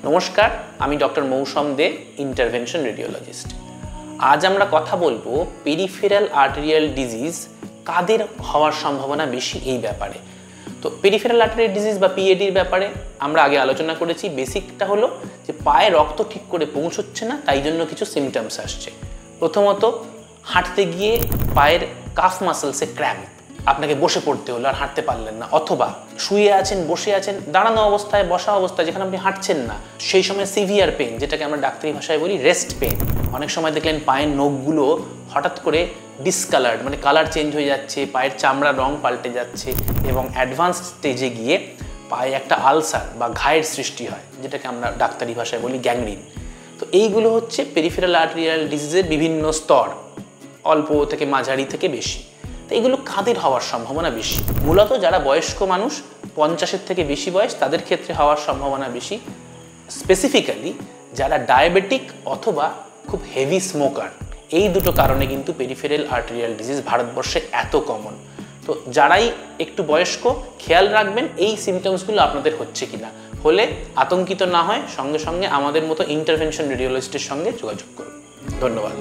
নমস্কার, আমি ডক্টর মৌসম দে, intervention radiologist. আজ আমরা কথা বলবো পেরিফেরাল আর্টেরিয়াল ডিজিজ কাদের হওয়ার সম্ভাবনা বেশি এই ব্যাপারে। তো পেরিফেরাল আর্টেরিয়াল ডিজিজ বা পিএডির ব্যাপারে আমরা আগে আলোচনা করেছি। বেসিকটা হলো যে পায়ে রক্ত ঠিক করে পৌঁছচ্ছে না, তাই জন্য কিছু সিমটমস আসছে। প্রথমত, হাঁটতে গিয়ে পায়ের কাফ মাসেলসে ক্র্যাম্প, আপনাকে বসে পড়তে হলো, আর হাঁটতে পারলেন না। অথবা শুয়ে আছেন, বসে আছেন, দাঁড়ানো অবস্থায়, বসা অবস্থায়, যেখানে আপনি হাঁটছেন না, সেই সময় সিভিয়ার পেন, যেটাকে আমরা ডাক্তারি ভাষায় বলি রেস্ট পেন। অনেক সময় দেখলেন পায়ের নখগুলো হঠাৎ করে ডিসকালার্ড, মানে কালার চেঞ্জ হয়ে যাচ্ছে, পায়ের চামড়ার রং পাল্টে যাচ্ছে এবং অ্যাডভান্স স্টেজে গিয়ে পায়ে একটা আলসার বা ঘায়ের সৃষ্টি হয়, যেটাকে আমরা ডাক্তারি ভাষায় বলি গ্যাংগ্রিন। তো এইগুলো হচ্ছে পেরিফেরাল আর্টেরিয়াল ডিজিজের বিভিন্ন স্তর, অল্প থেকে মাঝারি থেকে বেশি। তো এগুলো কাদের হওয়ার সম্ভাবনা বেশি? মূলত যারা বয়স্ক মানুষ, 50-এর থেকে বেশি বয়স, তাদের ক্ষেত্রে হওয়ার সম্ভাবনা বেশি। স্পেসিফিক্যালি যারা ডায়াবেটিক অথবা খুব হেভি স্মোকার, এই দুটো কারণে কিন্তু পেরিফেরাল আর্টেরিয়াল ডিজিজ ভারতবর্ষে এত কমন। তো যারাই একটু বয়স্ক, খেয়াল রাখবেন এই সিমটমসগুলো আপনাদের হচ্ছে কিনা। হলে আতঙ্কিত না হয় সঙ্গে সঙ্গে আমাদের মতো ইন্টারভেনশন রেডিওলজিস্টের সঙ্গে যোগাযোগ করুন। ধন্যবাদ।